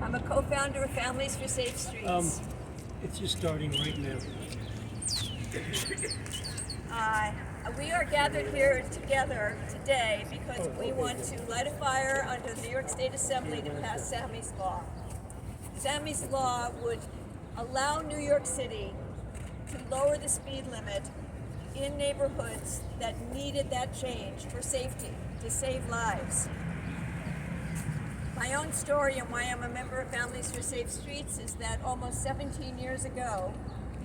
I'm a co-founder of Families for Safe Streets. It's just starting right now. We are gathered here together today because we want to light a fire under the New York State Assembly to pass Sammy's Law. Sammy's Law would allow New York City to lower the speed limit in neighborhoods that needed that change for safety, to save lives. My own story and why I'm a member of Families for Safe Streets is that almost 17 years ago,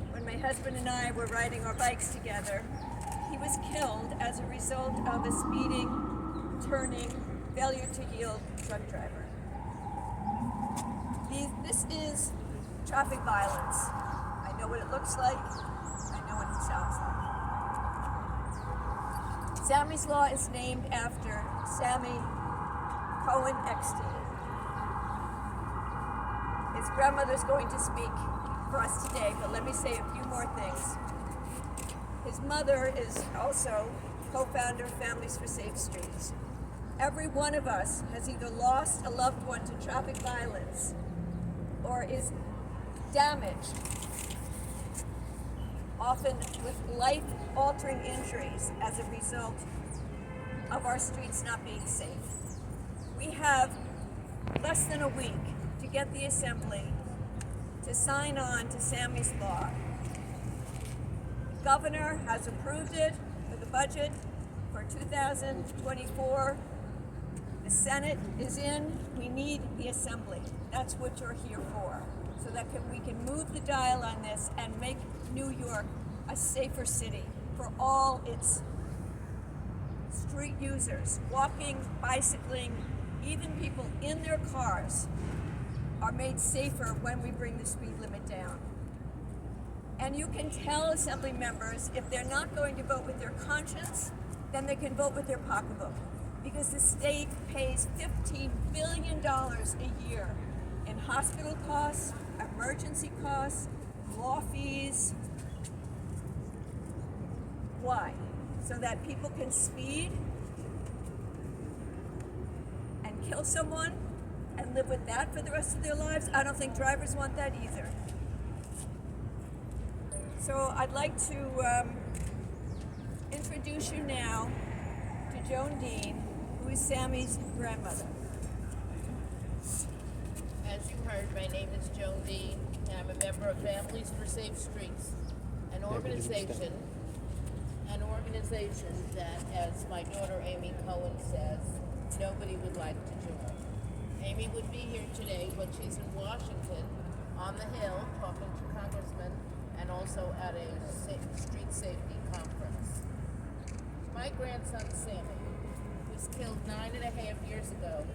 when my husband and I were riding our bikes together, he was killed as a result of a speeding, turning, failure to yield drunk driver. This is traffic violence. I know what it looks like. I know what it sounds like. Sammy's Law is named after Sammy Cohen Eckstein. His grandmother's going to speak for us today, but let me say a few more things. His mother is also co-founder of Families for Safe Streets. Every one of us has either lost a loved one to traffic violence or is damaged, often with life-altering injuries as a result of our streets not being safe. We have less than a week to get the Assembly to sign on to Sammy's Law. The governor has approved it for the budget for 2024. The Senate is in. We need the Assembly. That's what you're here for, so that we can move the dial on this and make New York a safer city for all its street users, walking, bicycling, even people in their cars are made safer when we bring the speed limit down. And you can tell Assembly members if they're not going to vote with their conscience, then they can vote with their pocketbook, because the state pays $15 billion a year in hospital costs, emergency costs, law fees. Why? So that people can speed and kill someone and live with that for the rest of their lives? I don't think drivers want that either. So I'd like to introduce you now to Joan Dean, who is Sammy's grandmother. As you heard, my name is Joan Dean, and I'm a member of Families for Safe Streets, an organization that, as my daughter Amy Cohen says, nobody would like to join. Amy would be here today, but she's in Washington on the Hill talking to congressmen and also at a street safety conference. My grandson Sammy was killed 9.5 years ago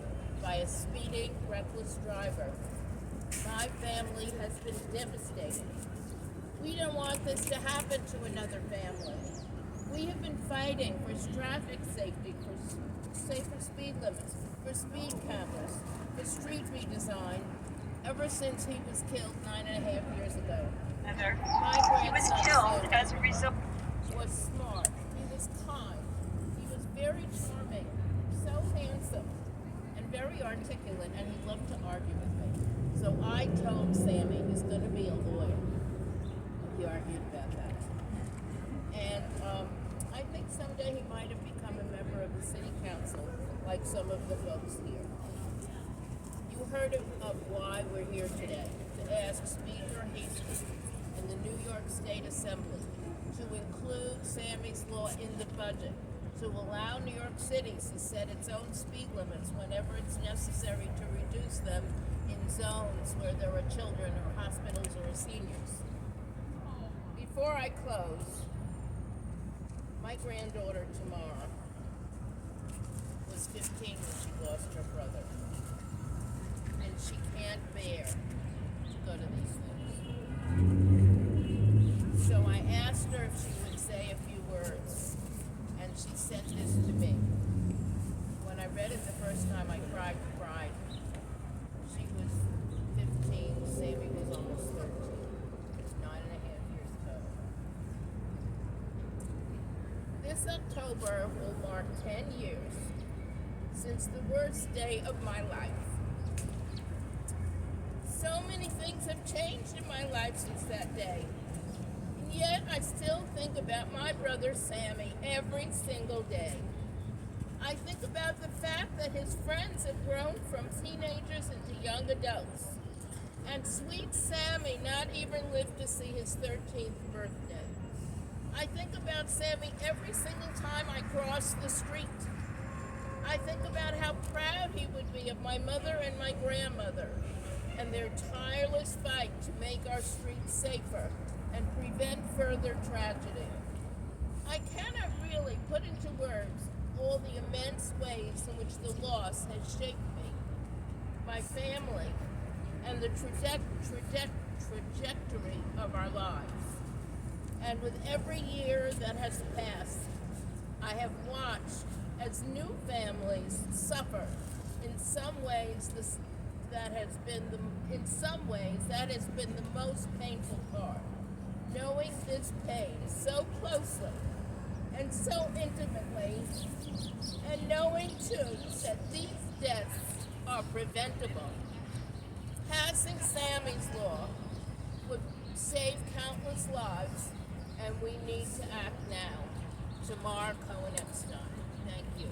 by a speeding, reckless driver. My family has been devastated. We don't want this to happen to another family. We have been fighting for traffic safety, for safer speed limits, for speed cameras, for street redesign, ever since he was killed 9.5 years ago. He was killed as a result. He was smart. He was kind. He was very charming, so handsome, and very articulate, and he loved to argue with me. So I told Sammy he's going to be a lawyer. We argued about that. And I think someday he might have become a member of the city council, like some of the folks here. You heard of why we're here today, to ask Speaker Hasty and the New York State Assembly to include Sammy's Law in the budget, to allow New York City to set its own speed limits whenever it's necessary to reduce them in zones where there are children or hospitals or seniors. Before I close, my granddaughter Tamara was 15 when she lost her brother, and she can't bear to go to these things. So I asked her if she would say a few words, and she sent this to me. When I read it the first time, I cried. She was 15, Sammy was almost 13, 9.5 years ago. This October will mark 10 years since the worst day of my life. So many things have changed in my life since that day. And yet I still think about my brother Sammy every single day. I think about the fact that his friends have grown from teenagers into young adults. And sweet Sammy not even lived to see his 13th birthday. I think about Sammy every single time I cross the street. I think about how proud he would be of my mother and my grandmother and their tireless fight to make our streets safer and prevent further tragedy. I cannot really put into words all the immense ways in which the loss has shaped me, my family, and the trajectory of our lives. And with every year that has passed, I have watched as new families suffer. In some ways, that has been the most painful part. Knowing this pain so closely and so intimately, and knowing too that these deaths are preventable. Passing Sammy's law would save countless lives, and we need to act now. Tamar Cohen-Epstein. Thank you.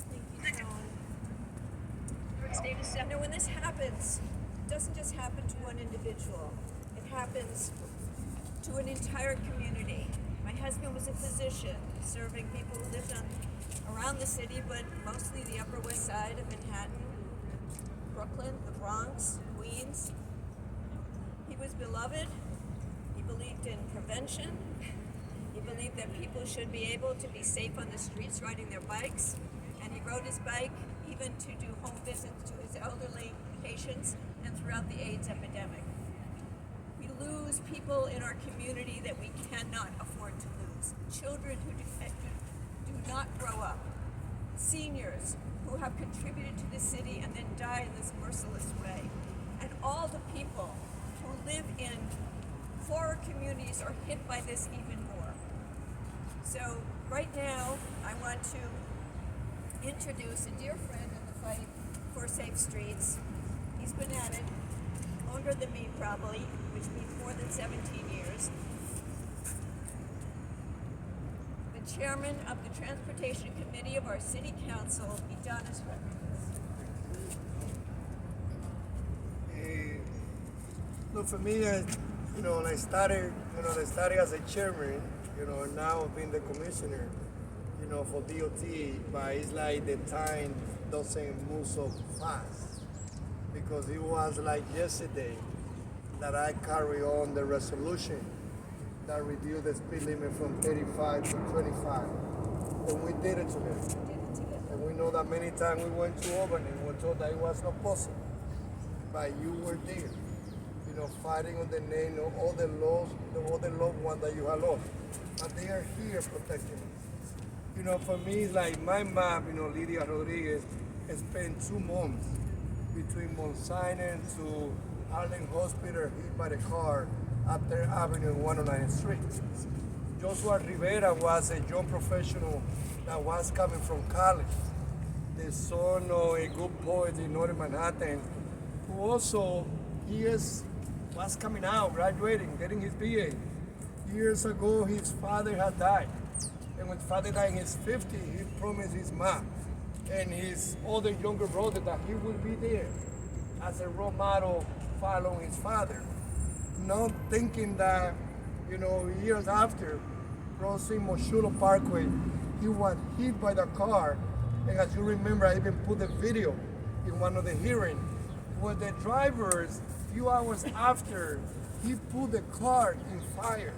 Thank you, Joan. When this happens, it doesn't just happen to one individual. It happens to an entire community. My husband was a physician, serving people who lived around the city, but mostly the Upper West Side of Manhattan, Brooklyn, the Bronx, Queens. He was beloved. He believed in prevention. He believed that people should be able to be safe on the streets riding their bikes. And he rode his bike even to do home visits to his elderly patients and throughout the AIDS epidemic. We lose people in our community that we cannot afford to lose. Children who do not grow up. Seniors who have contributed to the city and then die in this merciless way. And all the people who live in poorer communities are hit by this even more. So right now, I want to introduce a dear friend in the fight for safe streets. He's been at it longer than me probably, which means more than 17 years. The chairman of the Transportation Committee of our City Council, Adonis Rodriguez. Look, for me, when I started as a chairman, now being the commissioner, for DOT, but it's like the time doesn't move so fast, because it was like yesterday that I carry on the resolution that reduced the speed limit from 35 to 25, and we did it together. And we know that many times we went to Albany and were told that it was not possible, but you were there, fighting on the name of all the loved ones that you have lost, but they are here protecting us. For me, it's like my mom, Lydia Rodriguez, spent 2 months between Mount Sinai to Harlem Hospital hit by the car at 3rd Avenue and 109th Street. Joshua Rivera was a young professional that was coming from college, the son of a good poet in Northern Manhattan, who also was coming out, graduating, getting his BA. Years ago, his father had died. And when father died in his 50s, he promised his mom and his other younger brother that he would be there as a role model following his father. Not thinking that, years after, crossing Moshulo Parkway, he was hit by the car. And as you remember, I even put the video in one of the hearings where the drivers, few hours after, he put the car in fire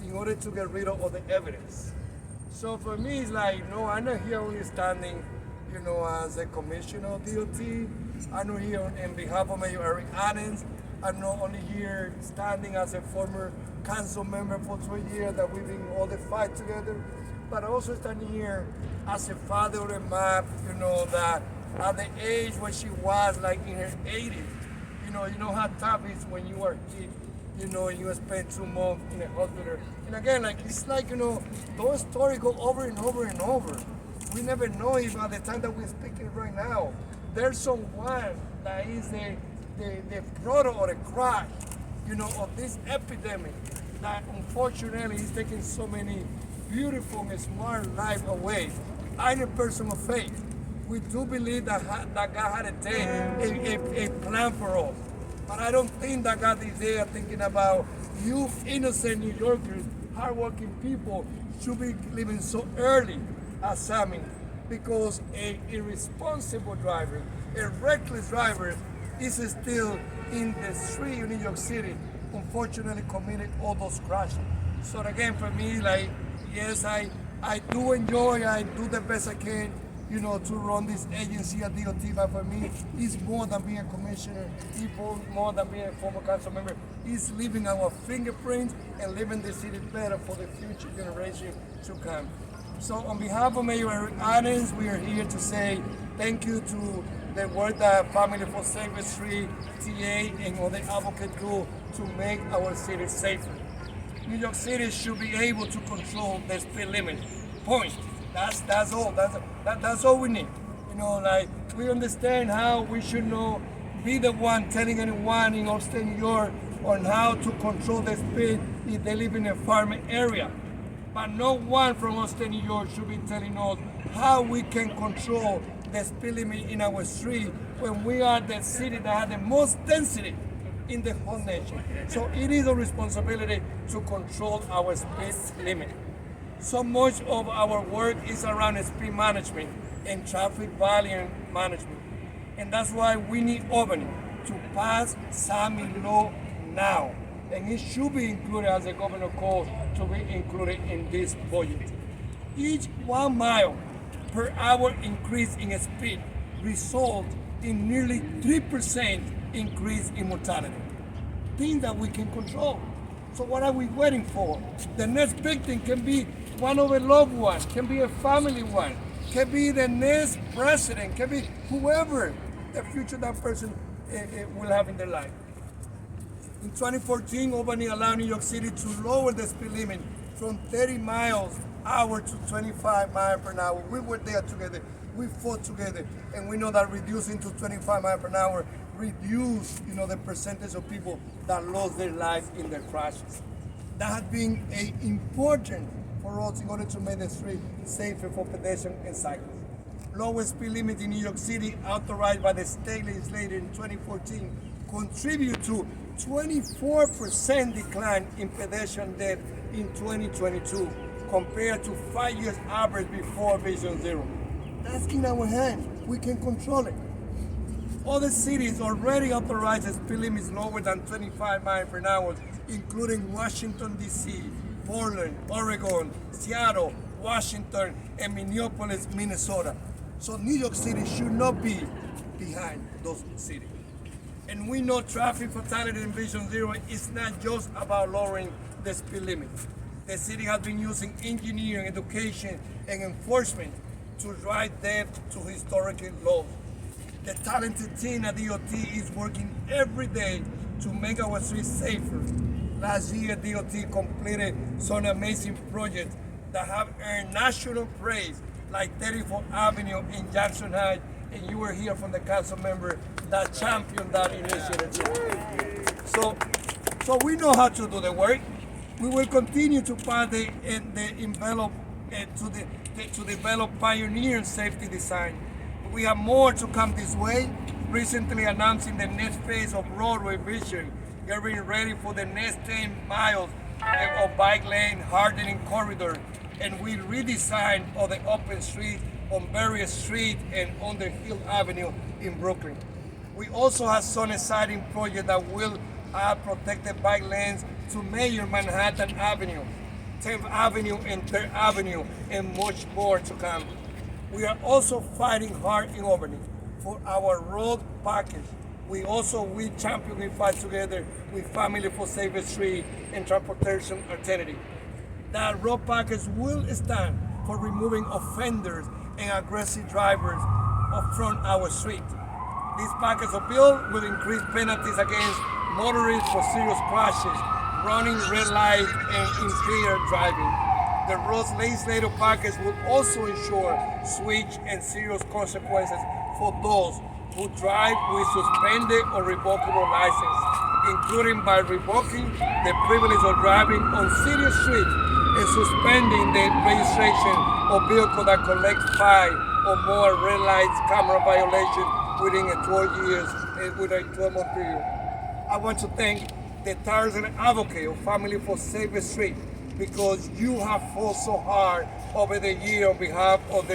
in order to get rid of all the evidence. So for me, it's like, no, I'm not here only standing, as a commissioner of DOT. I'm not here on behalf of Mayor Eric Adams. I'm not only here standing as a former council member for 20 years that we've been all the fight together, but also standing here as a father of a mom, that at the age when she was like in her 80s, you know how tough it is when you are hit, you spend 2 months in a hospital. And again, it's like, those stories go over and over and over. We never know if at the time that we're speaking right now, there's someone that is the product or the crash, of this epidemic that unfortunately is taking so many beautiful and smart lives away. I'm a person of faith. We do believe that God had a plan for us. But I don't think that God is there thinking about you innocent New Yorkers, hardworking people should be leaving so early as Sammy, because a irresponsible driver, a reckless driver is still in the street in New York City, unfortunately committed all those crashes. So again, for me, yes, I do enjoy, I do the best I can, to run this agency at DOT, but for me, it's more than being a commissioner, it's more than being a former council member. It's leaving our fingerprints and leaving the city better for the future generation to come. So on behalf of Mayor Eric Adams, we are here to say thank you to the work that Family for Safer Street, TA, and other advocates do to make our city safer. New York City should be able to control the speed limit. Point. That's all. That's all we need. We understand how we should not be the one telling anyone in upstate New York on how to control the speed if they live in a farming area. But no one from upstate New York should be telling us how we can control the speed limit in our street when we are the city that has the most density in the whole nation. So it is a responsibility to control our speed limit. So much of our work is around speed management and traffic volume management. And that's why we need Albany to pass Sammy law now. And it should be included, as the governor calls, to be included in this budget. Each 1 mile per hour increase in speed results in nearly 3% increase in mortality. Things that we can control. So what are we waiting for? The next victim can be one of a loved one, can be a family one, can be the next president, can be whoever the future that person will have in their life. In 2014, Albany allowed New York City to lower the speed limit from 30 miles per hour to 25 miles per hour. We were there together, we fought together, and we know that reducing to 25 miles per hour reduce, the percentage of people that lost their lives in their crashes. That has been important for us in order to make the street safer for pedestrians and cyclists. Lowest speed limit in New York City, authorized by the state legislature in 2014, contribute to 24% decline in pedestrian death in 2022 compared to 5 years average before Vision Zero. That's in our hands. We can control it. Other cities already authorize speed limits lower than 25 miles per hour, including Washington, D.C., Portland, Oregon, Seattle, Washington, and Minneapolis, Minnesota. So New York City should not be behind those cities. And we know traffic fatality in Vision Zero is not just about lowering the speed limit. The city has been using engineering, education, and enforcement to drive death to historical lows. The talented team at DOT is working every day to make our streets safer. Last year, DOT completed some amazing projects that have earned national praise, like 34th Avenue in Jackson Heights, and you were here from the council member that championed that initiative. So we know how to do the work. We will continue to pass to develop pioneer safety design. We have more to come this way. Recently announcing the next phase of roadway vision, getting ready for the next 10 miles of bike lane hardening corridor, and we redesign of the open street on Berry Street and Underhill Avenue in Brooklyn. We also have some exciting projects that will add protected bike lanes to major Manhattan Avenue, 10th Avenue and 3rd Avenue, and much more to come. We are also fighting hard in Albany for our road package. We champion and fight together with Family for Safer Street and Transportation Alternative. That road package will stand for removing offenders and aggressive drivers from our street. This package of bill will increase penalties against motorists for serious crashes, running red lights, and impaired driving. The roads legislative package will also ensure switch and serious consequences for those who drive with suspended or revocable license, including by revoking the privilege of driving on city streets and suspending the registration of vehicles that collect 5 or more red lights camera violations within a 12 years with a 12-month period. I want to thank the Tarzan advocate of Family for Safer Street because you have fought so hard over the year on behalf of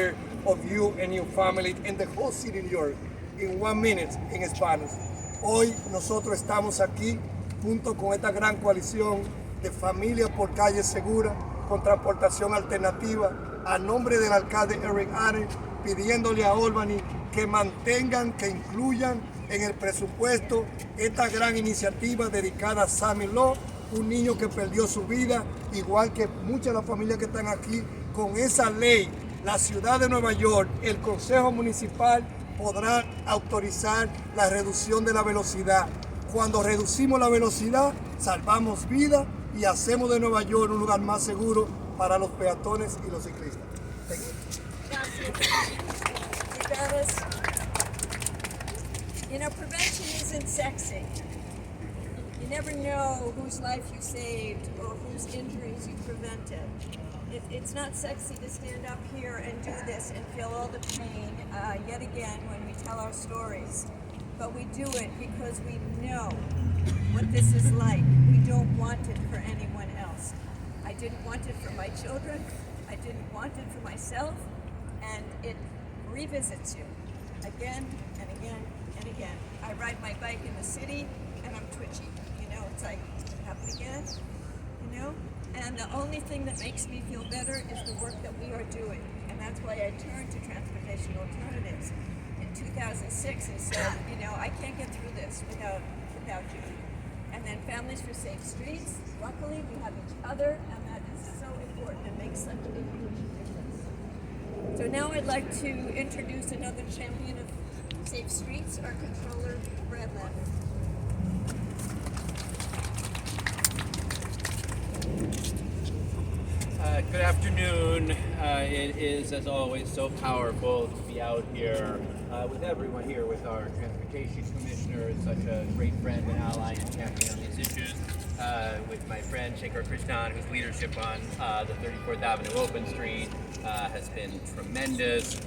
you and your family and the whole city of New York. In 1 minute en Spanish. Hoy nosotros estamos aquí junto con esta gran coalición de familias por calles seguras, con transportación alternativa, a nombre del alcalde Eric Adams, pidiéndole a Albany que mantengan, que incluyan en el presupuesto esta gran iniciativa dedicada a Sammy Law, un niño que perdió su vida, igual que muchas de las familias que están aquí. Con esa ley, la ciudad de Nueva York, el Consejo Municipal podrá autorizar la reducción de la velocidad. Cuando reducimos la velocidad, salvamos vidas y hacemos de Nueva York un lugar más seguro para los peatones y los ciclistas. Gracias. You know, prevention isn't sexy. You never know whose life you saved or whose injuries you prevented. It's not sexy to stand up here and do this and feel all the pain yet again when we tell our stories. But we do it because we know what this is like. We don't want it for anyone else. I didn't want it for my children. I didn't want it for myself. And it revisits you again and again and again. I ride my bike in the city and I'm twitchy. You know, it's like, happen again, you know? And the only thing that makes me feel better is the work that we are doing. And that's why I turned to Transportation Alternatives in 2006 and said, you know, I can't get through this without you. And then Families for Safe Streets, luckily we have each other, and that is so important. It makes such a huge difference. So now I'd like to introduce another champion of safe streets, our controller, Brad Lander. Good afternoon. It is, as always, so powerful to be out here with everyone here, with our transportation commissioner, such a great friend and ally and champion on these issues, with my friend Shankar Krishnan, whose leadership on the 34th Avenue Open Street has been tremendous,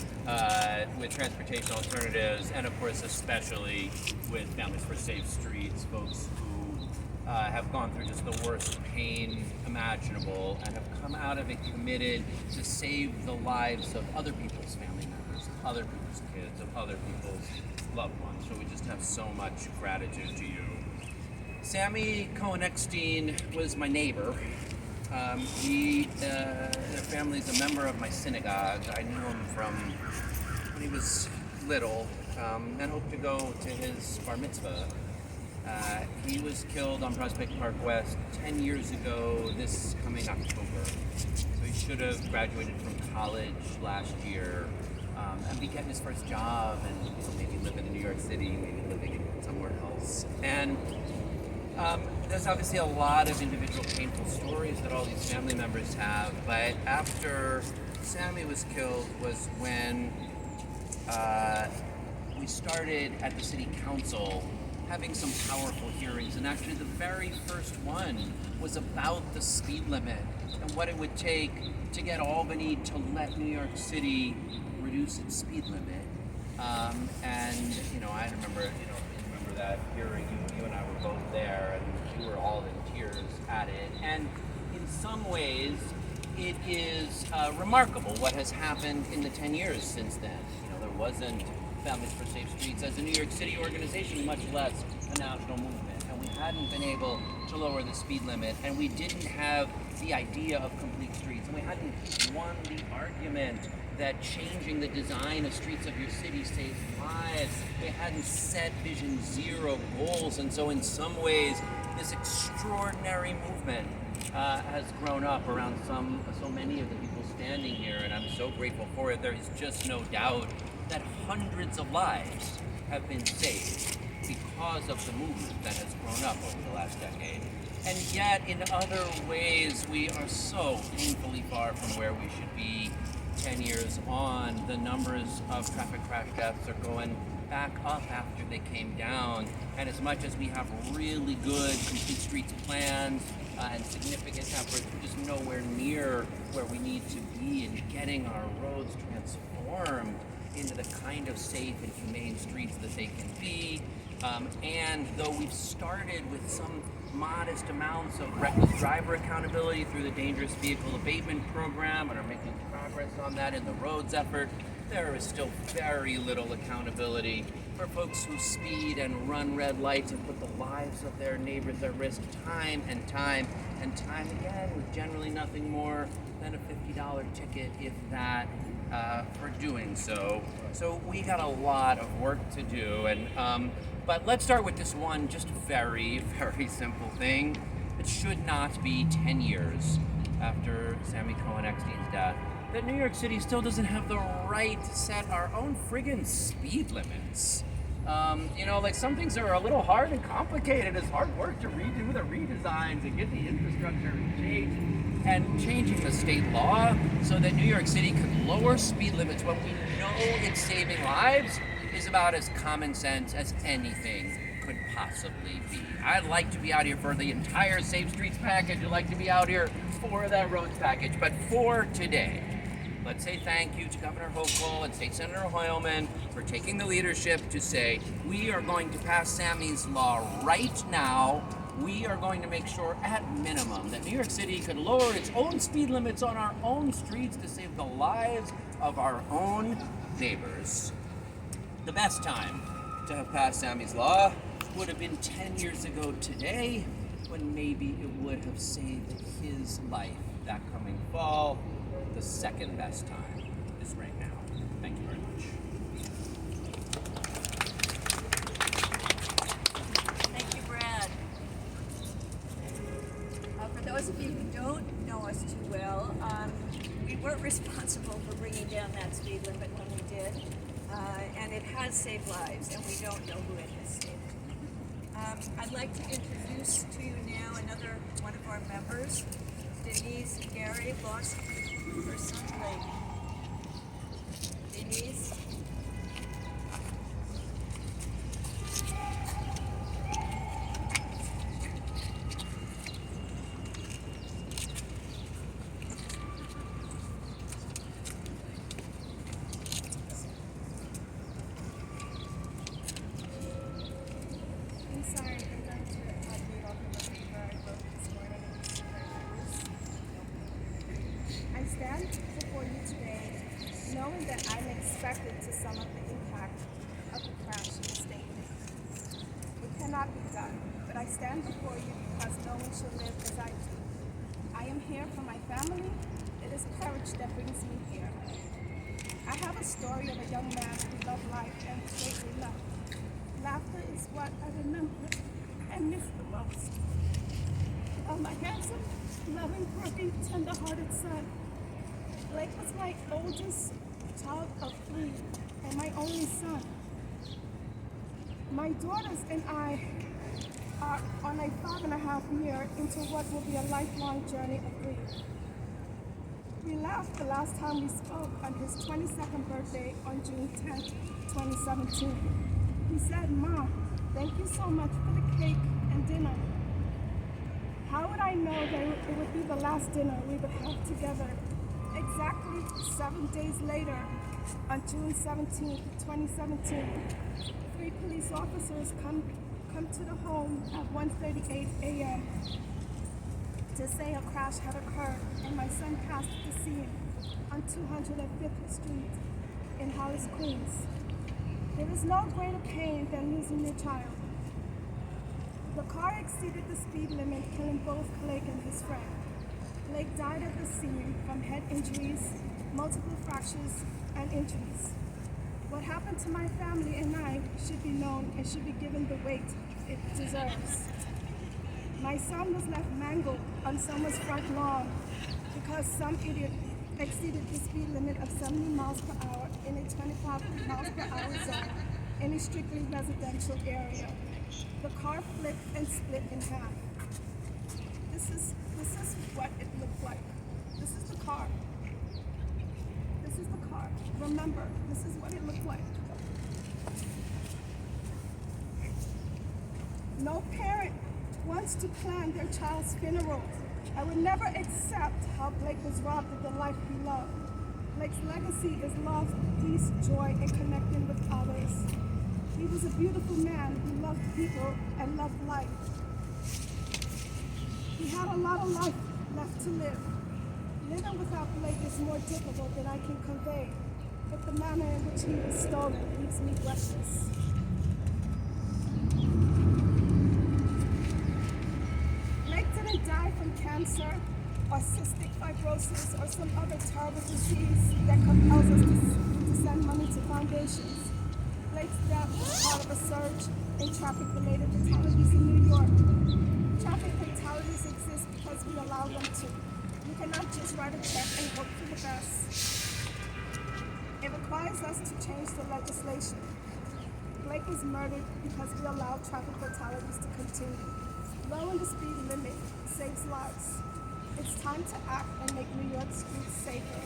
with Transportation Alternatives, and of course especially with Families for Safe Streets, folks who have gone through just the worst pain imaginable and have come out of it committed to save the lives of other people's family members, of other people's kids, of other people's loved ones. So we just have so much gratitude to you. Sammy Cohen-Eckstein was my neighbor. Their family is a member of my synagogue. I knew him from when he was little and hoped to go to his bar mitzvah. He was killed on Prospect Park West 10 years ago this coming October. So he should have graduated from college last year and be getting his first job and maybe living in New York City, maybe living somewhere else. And there's obviously a lot of individual painful stories that all these family members have, but after Sammy was killed was when we started at the city council having some powerful hearings, and actually the very first one was about the speed limit and what it would take to get Albany to let New York City reduce its speed limit. And you know, I remember that hearing. You and I were both there, and we were all in tears at it. And in some ways, it is remarkable what has happened in the 10 years since then. You know, there wasn't Families for Safe Streets as a New York City organization, much less a national movement. And we hadn't been able to lower the speed limit, and we didn't have the idea of complete streets, and we hadn't won the argument that changing the design of streets of your city saves lives. We hadn't set Vision Zero goals, and so in some ways, this extraordinary movement has grown up around so many of the people standing here, and I'm so grateful for it. There is just no doubt that hundreds of lives have been saved because of the movement that has grown up over the last decade. And yet, in other ways, we are so painfully far from where we should be. 10 years on, the numbers of traffic crash deaths are going back up after they came down. And as much as we have really good complete streets plans and significant efforts, we're just nowhere near where we need to be in getting our roads transformed into the kind of safe and humane streets that they can be. And though we've started with some modest amounts of reckless driver accountability through the Dangerous Vehicle Abatement Program and are making progress on that in the roads effort, there is still very little accountability for folks who speed and run red lights and put the lives of their neighbors at risk time and time again, with generally nothing more than a $50 ticket, if that, for doing so. So we got a lot of work to do, and but let's start with this one just very, very simple thing. It should not be 10 years after Sammy Cohen-Eckstein's death that New York City still doesn't have the right to set our own friggin' speed limits. Like some things are a little hard and complicated. It's hard work to redo the redesigns and get the infrastructure changed. And changing the state law so that New York City could lower speed limits when we know it's saving lives is about as common sense as anything could possibly be. I'd like to be out here for the entire Safe Streets package. I'd like to be out here for that roads package. But for today, let's say thank you to Governor Hochul and State Senator Hoylman for taking the leadership to say, we are going to pass Sammy's law right now. We are going to make sure, at minimum, that New York City could lower its own speed limits on our own streets to save the lives of our own neighbors. The best time to have passed Sammy's law would have been 10 years ago today, when maybe it would have saved his life that coming fall. The second best time is right now. Thank you very much. Thank you, Brad. For those of you who don't know us too well, we weren't responsible for bringing down that speed limit when we did, and it has saved lives, and we don't know who it has saved. I'd like to introduce to you now another one of our members. Denise and Gary lost her son Blake. Denise. I'm sorry, I'm going to update off of the paper I wrote this morning. I stand before you today knowing that I'm expected to sum up the impact of the crash in the state. It cannot be done, but I stand before you because no one should live as I do. I am here for my family. It is courage that brings me here. I have a story of a young man who loved life and greatly loved. Laughter is what I remember and miss the most. Of my handsome, loving, working, tender-hearted son. Blake was my oldest child of 3 and my only son. My daughters and I are on a 5.5 year into what will be a lifelong journey of grief. We laughed the last time we spoke on his 22nd birthday on June 10th, 2017. He said, "Mom, thank you so much for the cake and dinner." How would I know that it would be the last dinner we would have together? Exactly 7 days later, on June 17th, 2017, 3 police officers come to the home at 1:38 a.m. to say a crash had occurred and my son passed the scene on 205th Street in Hollis, Queens. There is no greater pain than losing your child. The car exceeded the speed limit, killing both Blake and his friend. Blake died at the scene from head injuries, multiple fractures, and injuries. What happened to my family and I should be known and should be given the weight it deserves. My son was left mangled on someone's front lawn because some idiot exceeded the speed limit of 70 miles per hour in a 25 miles per hour zone in a strictly residential area. The car flipped and split in half. This is what it looked like. This is the car. This This is the card. Remember, this is what it looked like. No parent wants to plan their child's funeral. I would never accept how Blake was robbed of the life he loved. Blake's legacy is love, peace, joy, and connecting with others. He was a beautiful man who loved people and loved life. He had a lot of life left to live. Living without Blake is more difficult than I can convey, but the manner in which he was stolen leaves me breathless. Blake didn't die from cancer or cystic fibrosis or some other terrible disease that compels us to send money to foundations. Blake's death was part of a surge in traffic-related fatalities in New York. Traffic fatalities exist because we allow them to. We cannot just write a check and hope for the best. It requires us to change the legislation. Blake was murdered because we allowed traffic fatalities to continue. Lowering the speed limit saves lives. It's time to act and make New York streets safer.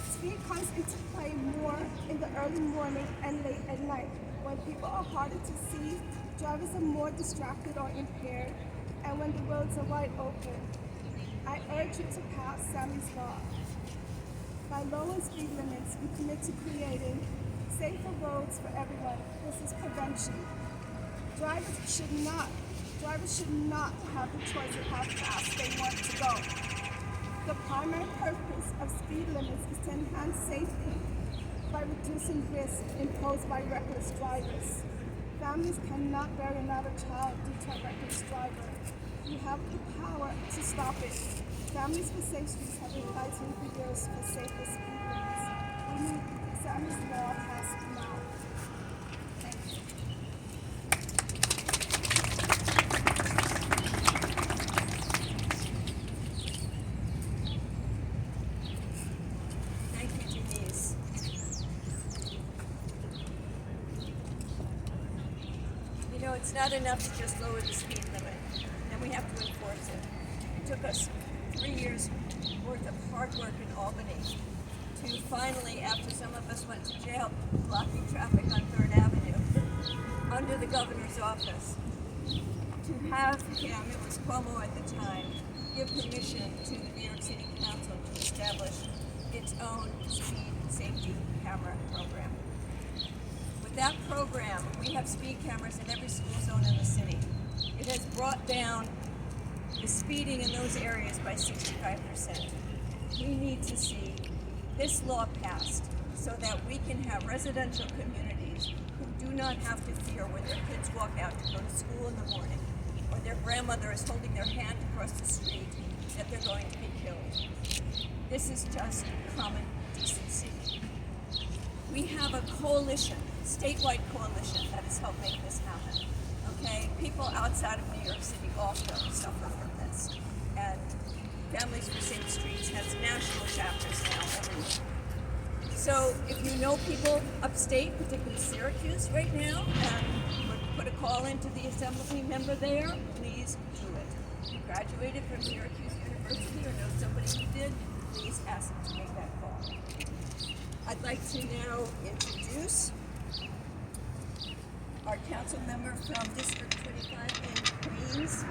Speed comes into play more in the early morning and late at night, when people are harder to see, drivers are more distracted or impaired, and when the roads are wide open. I urge you to pass Sammy's law. By lowering speed limits, we commit to creating safer roads for everyone. This is prevention. Drivers should not have the choice of how fast they want to go. The primary purpose of speed limits is to enhance safety by reducing risk imposed by reckless drivers. Families cannot bury another child due to a reckless driver. We have the power to stop it. Families for Safe Streets have been fighting for years for safer speed limits. We need Sammy's law passed now. Thank you. Thank you, Denise. You know, it's not enough to just lower the speed limit, and we have to enforce it. It took us 3 years worth of hard work in Albany to finally, after some of us went to jail blocking traffic on 3rd Avenue, under the governor's office, to have him, it was Cuomo at the time, give permission to the New York City Council to establish its own speed safety camera program. With that program, we have speed cameras in every school zone in the city. It has brought down the speeding in those areas by 65%. We need to see this law passed so that we can have residential communities who do not have to fear when their kids walk out to go to school in the morning, or their grandmother is holding their hand across the street, that they're going to be killed. This is just common decency. We have a coalition, statewide coalition, that has helped make this happen. Okay, people outside of New York City also suffer from this, and Families for Safe Streets has national chapters now everywhere. So if you know people upstate, particularly Syracuse right now, and would put a call into the assembly member there, please do it. If you graduated from Syracuse University or know somebody who did, please ask them to make that call. I'd like to now introduce our council member from District 25 in Queens.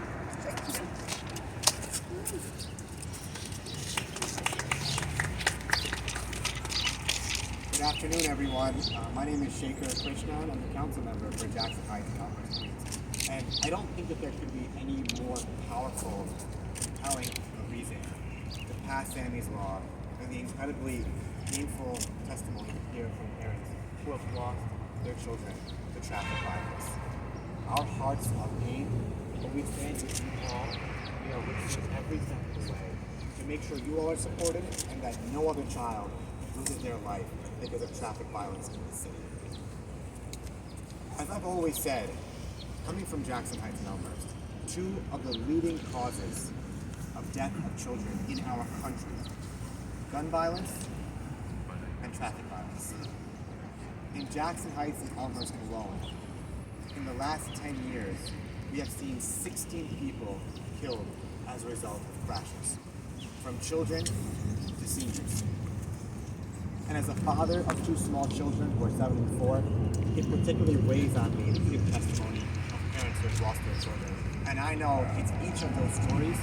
Good afternoon, everyone. My name is Shaker Krishnan. I'm the council member for Jackson Heights and Elmhurst Streets. And I don't think that there could be any more powerful, compelling reason to pass Sammy's law than the incredibly painful testimony to hear from parents who have lost their children to traffic violence. Our hearts are pain, but we stand with you all. We are with you every step of the way to make sure you all are supported and that no other child loses their life because of traffic violence in the city. As I've always said, coming from Jackson Heights and Elmhurst, two of the leading causes of death of children in our country, gun violence and traffic violence. In Jackson Heights and Elmhurst alone, in the last 10 years, we have seen 16 people killed as a result of crashes, from children to seniors. And as a father of two small children who are 7 and 4, it particularly weighs on me to give testimony of parents who have lost their children. And I know it's each of those stories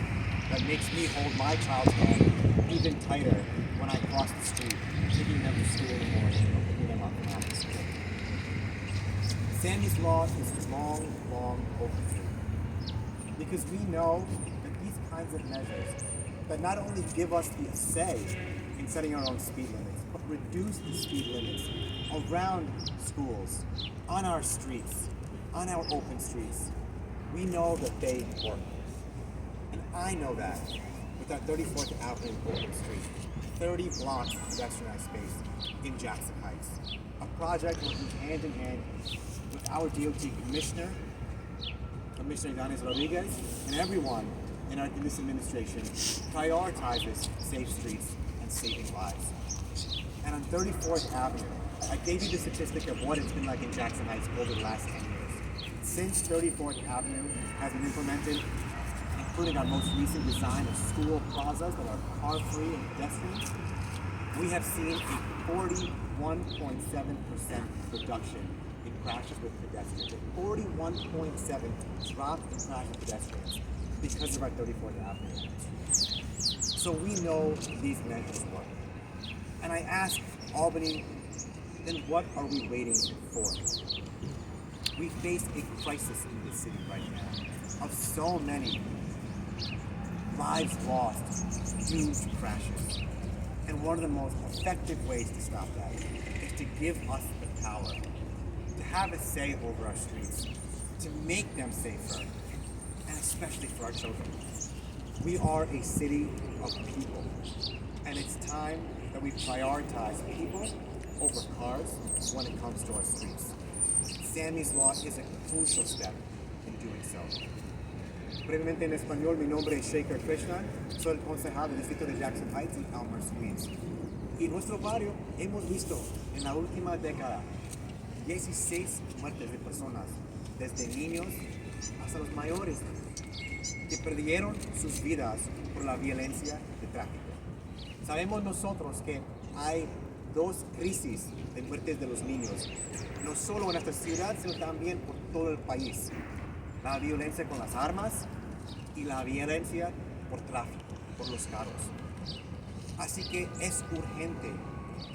that makes me hold my child's hand even tighter when I cross the street, taking them to school in the morning or picking them up from after school. Sammy's Law is long, long overdue. Because we know that these kinds of measures that not only give us the say in setting our own speed limits, but reduce the speed limits around schools, on our streets, on our open streets. We know that they work. And I know that with our 34th Avenue open street, 30 blocks of pedestrianized space in Jackson Heights. A project working hand in hand with our DOT Commissioner, Commissioner Yanis Rodriguez, and everyone in this administration prioritizes safe streets and saving lives. And on 34th Avenue, I gave you the statistic of what it's been like in Jackson Heights over the last 10 years. Since 34th Avenue has been implemented, including our most recent design of school plazas that are car-free and pedestrian, we have seen a 41.7% reduction in crashes with pedestrians. A 41.7 drop in crashes with pedestrians because of our 34th Avenue. So we know these measures work. And I ask Albany, then what are we waiting for? We face a crisis in this city right now of so many lives lost due to crashes. And one of the most effective ways to stop that is to give us the power to have a say over our streets, to make them safer, and especially for our children. We are a city of people, and it's time that we prioritize people over cars when it comes to our streets. Sammy's Law is a crucial step in doing so. Brevemente en español, mi nombre es Shaker Krishnan, soy el concejal del distrito de Jackson Heights y Elmhurst, Queens. Y en nuestro barrio hemos visto en la última década 16 muertes de personas, desde niños hasta los mayores, que perdieron sus vidas por la violencia de tráfico. Sabemos nosotros que hay dos crisis de muertes de los niños, no solo en nuestra ciudad, sino también por todo el país. La violencia con las armas y la violencia por tráfico, por los carros. Así que es urgente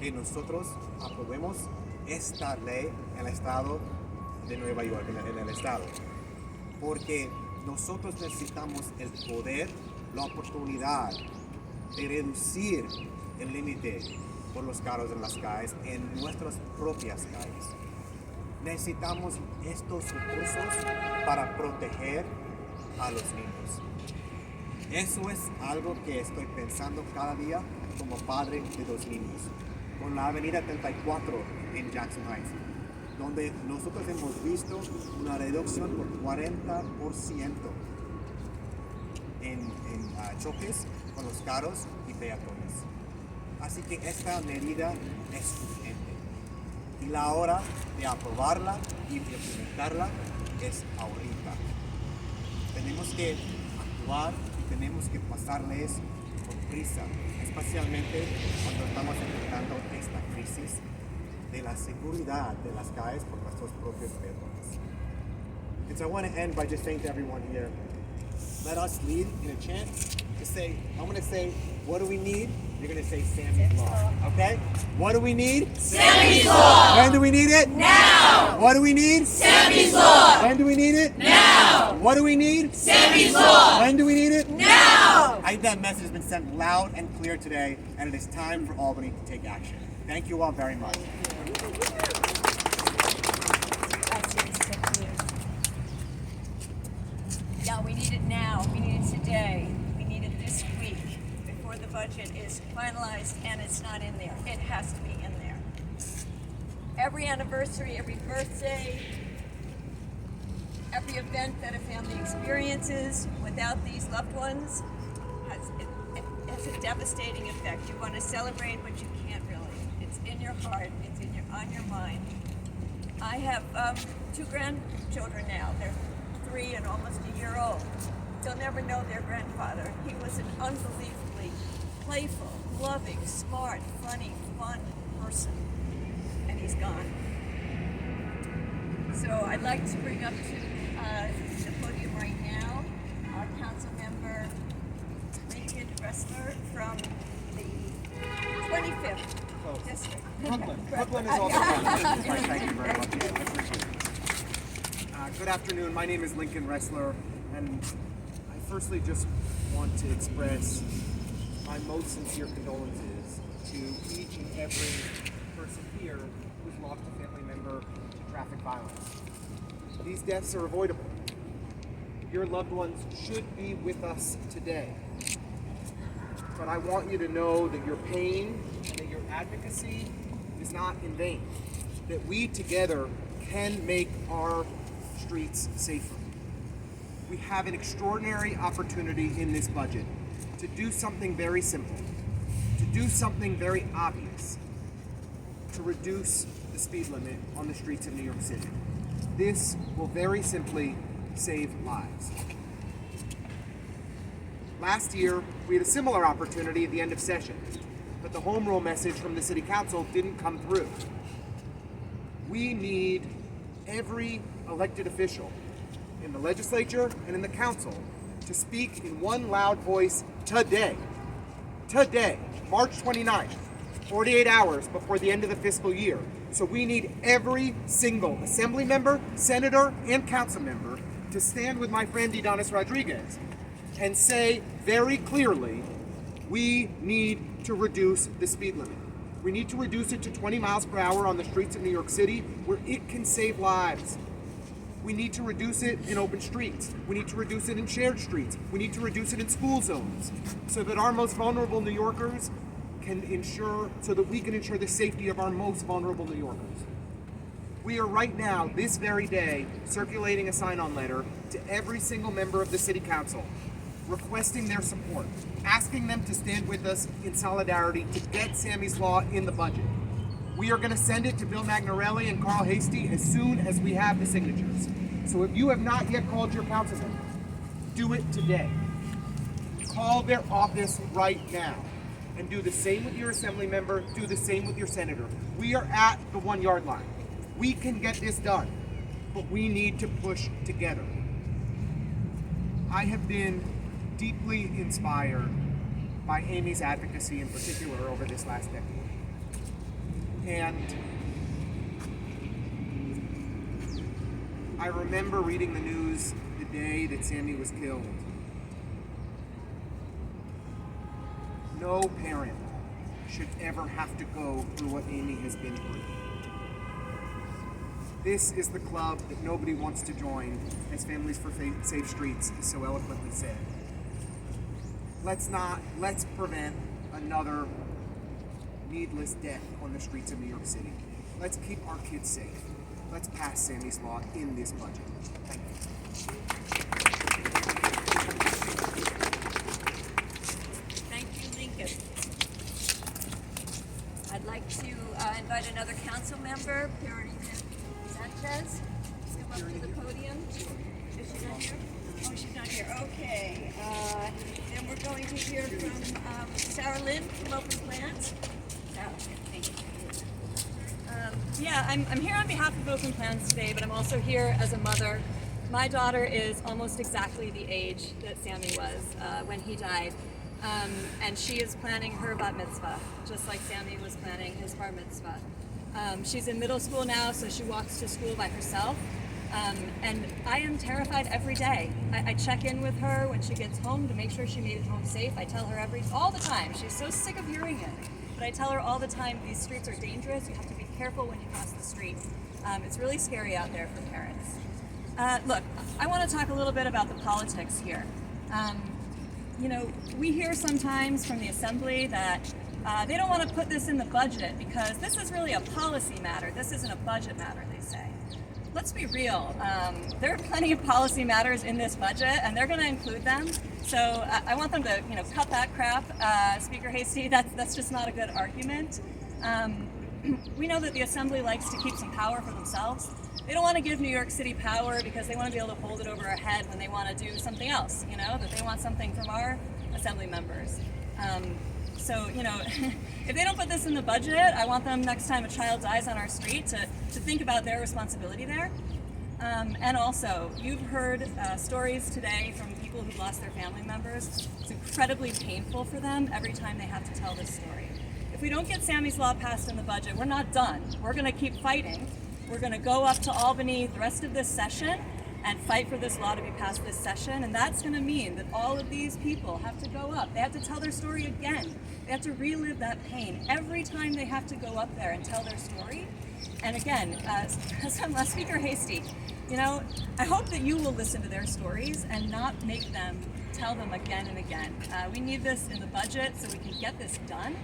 que nosotros aprobemos esta ley en el estado de Nueva York, en el estado. Porque nosotros necesitamos el poder, la oportunidad de reducir el límite por los carros en las calles, en nuestras propias calles. Necesitamos estos recursos para proteger a los niños. Eso es algo que estoy pensando cada día como padre de dos niños. Con la avenida 34 en Jackson Heights, donde nosotros hemos visto una reducción por 40% en choques con los carros y peatones. Así que esta medida es urgente. Y la hora de aprobarla y de implementarla es ahorita. Tenemos que actuar y tenemos que pasarles con prisa, especialmente cuando estamos enfrentando esta crisis de la seguridad de las calles por nuestros propios peatones. And so I want to end by just saying to everyone here, let us lead in a chant to say, I'm going to say, what do we need? You're going to say Sammy's Law, okay? What do we need? Sammy's Law! When do we need it? Now! What do we need? Sammy's Law! When do we need it? Now! What do we need? Sammy's Law! When do we need it? Now! I think that message has been sent loud and clear today, and it is time for Albany to take action. Thank you all very much. Yeah, we need it now. We need it today. We need it this week before the budget is finalized and it's not in there. It has to be in there. Every anniversary, every birthday, every event that a family experiences without these loved ones has a devastating effect. You want to celebrate, but you can't really. It's in your heart. It's on your mind. I have two grandchildren now. They're 3 and almost a year old. They'll never know their grandfather. He was an unbelievably playful, loving, smart, funny, fun person. person, and he's gone. So I'd like to bring up to the podium right now our council member Lincoln Ressler from the 25th district. Brooklyn is also Thank you very much. I appreciate it. Good afternoon. My name is Lincoln Ressler, and I firstly just want to express my most sincere condolences to each and every person here who's lost a family member to traffic violence. These deaths are avoidable. Your loved ones should be with us today. But I want you to know that your pain and that your advocacy is not in vain. That we together can make our streets safer. We have an extraordinary opportunity in this budget to do something very simple, to do something very obvious, to reduce the speed limit on the streets of New York City. This will very simply save lives. Last year, we had a similar opportunity at the end of session, but the home rule message from the City Council didn't come through. We need every elected official in the legislature and in the council to speak in one loud voice today. Today, March 29th, 48 hours before the end of the fiscal year. So we need every single assembly member, senator, and council member to stand with my friend Didanis Rodriguez and say very clearly, we need to reduce the speed limit. We need to reduce it to 20 miles per hour on the streets of New York City where it can save lives. We need to reduce it in open streets. We need to reduce it in shared streets. We need to reduce it in school zones so that our most vulnerable New Yorkers so that we can ensure the safety of our most vulnerable New Yorkers. We are right now, this very day, circulating a sign-on letter to every single member of the City Council, requesting their support, asking them to stand with us in solidarity to get Sammy's Law in the budget. We are going to send it to Bill Magnarelli and Carl Hasty as soon as we have the signatures. So if you have not yet called your councilman, do it today. Call their office right now. And do the same with your assembly member, do the same with your senator. We are at the 1 yard line. We can get this done, but we need to push together. I have been deeply inspired by Amy's advocacy in particular over this last decade. And I remember reading the news the day that Sammy was killed. No parent should ever have to go through what Amy has been through. This is the club that nobody wants to join, as Families for Safe Streets is so eloquently said. Let's prevent another needless death on the streets of New York City. Let's keep our kids safe. Let's pass Sammy's Law in this budget. Thank you. I'd like to invite another council member, Purity Sanchez, to come up to the podium. Is she not here? Oh, she's not here. Okay. Then we're going to hear from Sarah Lynn from Open Plans. Sarah, thank you. Yeah, I'm here on behalf of Open Plans today, but I'm also here as a mother. My daughter is almost exactly the age that Sammy was when he died. And she is planning her bat mitzvah, just like Sammy was planning his bar mitzvah. She's in middle school now, so she walks to school by herself. And I am terrified every day. I check in with her when she gets home to make sure she made it home safe. I tell her all the time. She's so sick of hearing it. But I tell her all the time, these streets are dangerous. You have to be careful when you cross the street. It's really scary out there for parents. Look, I want to talk a little bit about the politics here. You know, we hear sometimes from the Assembly that they don't want to put this in the budget because this is really a policy matter. This isn't a budget matter, they say. Let's be real. There are plenty of policy matters in this budget, and they're going to include them. So I want them to, cut that crap, Speaker Hasty. That's just not a good argument. We know that the Assembly likes to keep some power for themselves. They don't want to give New York City power because they want to be able to hold it over our head when they want to do something else, that they want something from our Assembly members. So, if they don't put this in the budget, I want them next time a child dies on our street to think about their responsibility there. And also, you've heard stories today from people who've lost their family members. It's incredibly painful for them every time they have to tell this story. If we don't get Sammy's Law passed in the budget, we're not done. We're going to keep fighting. We're going to go up to Albany the rest of this session and fight for this law to be passed this session. And that's going to mean that all of these people have to go up. They have to tell their story again. They have to relive that pain every time they have to go up there and tell their story. And again, Speaker Hasty, I hope that you will listen to their stories and not make them tell them again and again. We need this in the budget so we can get this done.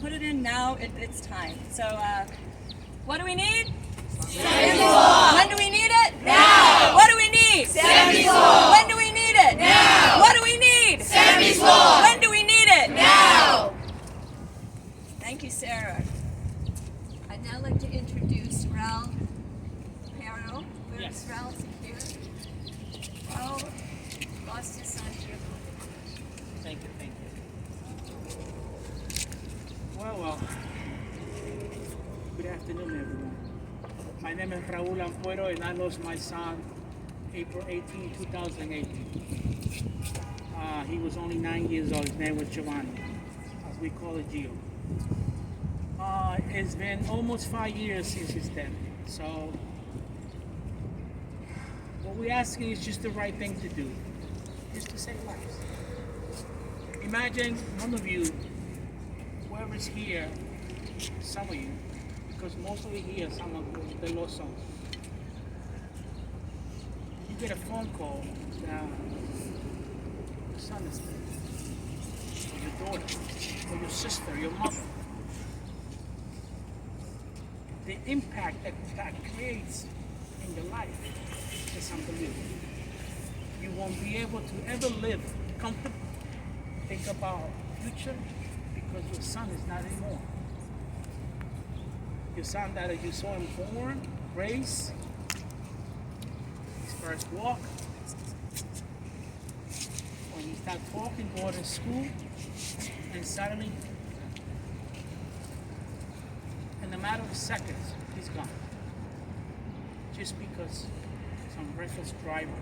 Put it in now. It's time. So, what do we need? Sammy's Law. When do we need it? Now. What do we need? Sammy's Law. When do we need it? Now. What do we need? Sammy's Law. When do we need it? Now. Thank you, Sarah. I'd now like to introduce Raul Perro. Where is Raul here? Raul lost his son here. Thank you. Well. Good afternoon, everyone. My name is Raul Ampuero, and I lost my son April 18, 2018. He was only 9 years old. His name was Giovanni, as we call it, Gio. It's been almost 5 years since his death. So what we're asking is just the right thing to do, just to save lives. Imagine none of you, whoever's here, some of you, because most of you here, some of the lost sons. You get a phone call that your son is dead, or your daughter, or your sister, your mother. The impact that creates in your life is unbelievable. You won't be able to ever live comfortably, think about future, because your son is not anymore. Your son that you saw him born, raised, his first walk, when he started talking, going to school, and suddenly, in a matter of seconds, he's gone. Just because some reckless driver.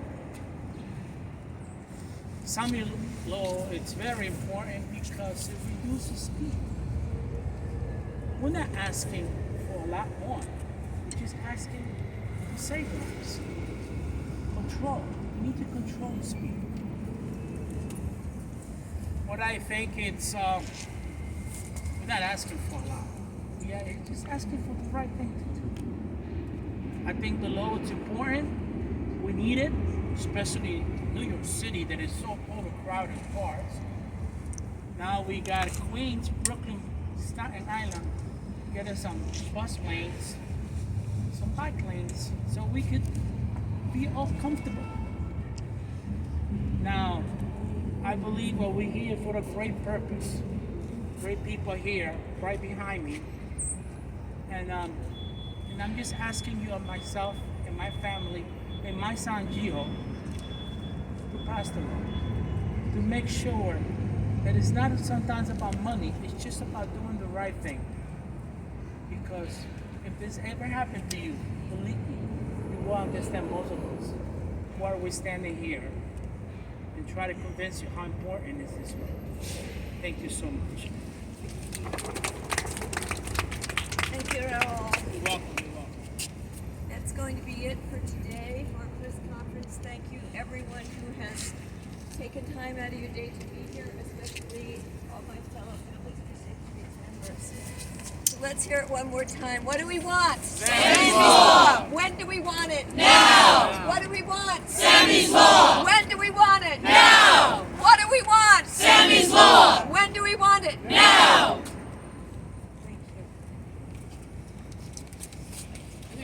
Sammy's Law, it's very important because it reduces speed. We're not asking for a lot more. We're just asking to save lives. Control. We need to control the speed. What I think it's, we're not asking for a lot. We are just asking for the right thing to do. I think the law is important. We need it, especially New York City that is so overcrowded cars. Now we got Queens, Brooklyn, Staten Island, getting some bus lanes, some bike lanes, so we could be all comfortable. Now, I believe we're here for a great purpose. Great people here, right behind me. And I'm just asking you and myself and my family and my son Gio to pass the law, to make sure that it's not sometimes about money, it's just about doing the right thing. Because if this ever happened to you, believe me, you will understand most of us why we're standing here and try to convince you how important is this law. Thank you so much. Thank you, Raul. You're welcome. That's going to be it for today for our press conference. Thank you, everyone who has taken time out of your day to be here, especially all my fellow Family Street members. So let's hear it one more time. What do we want? Sammy's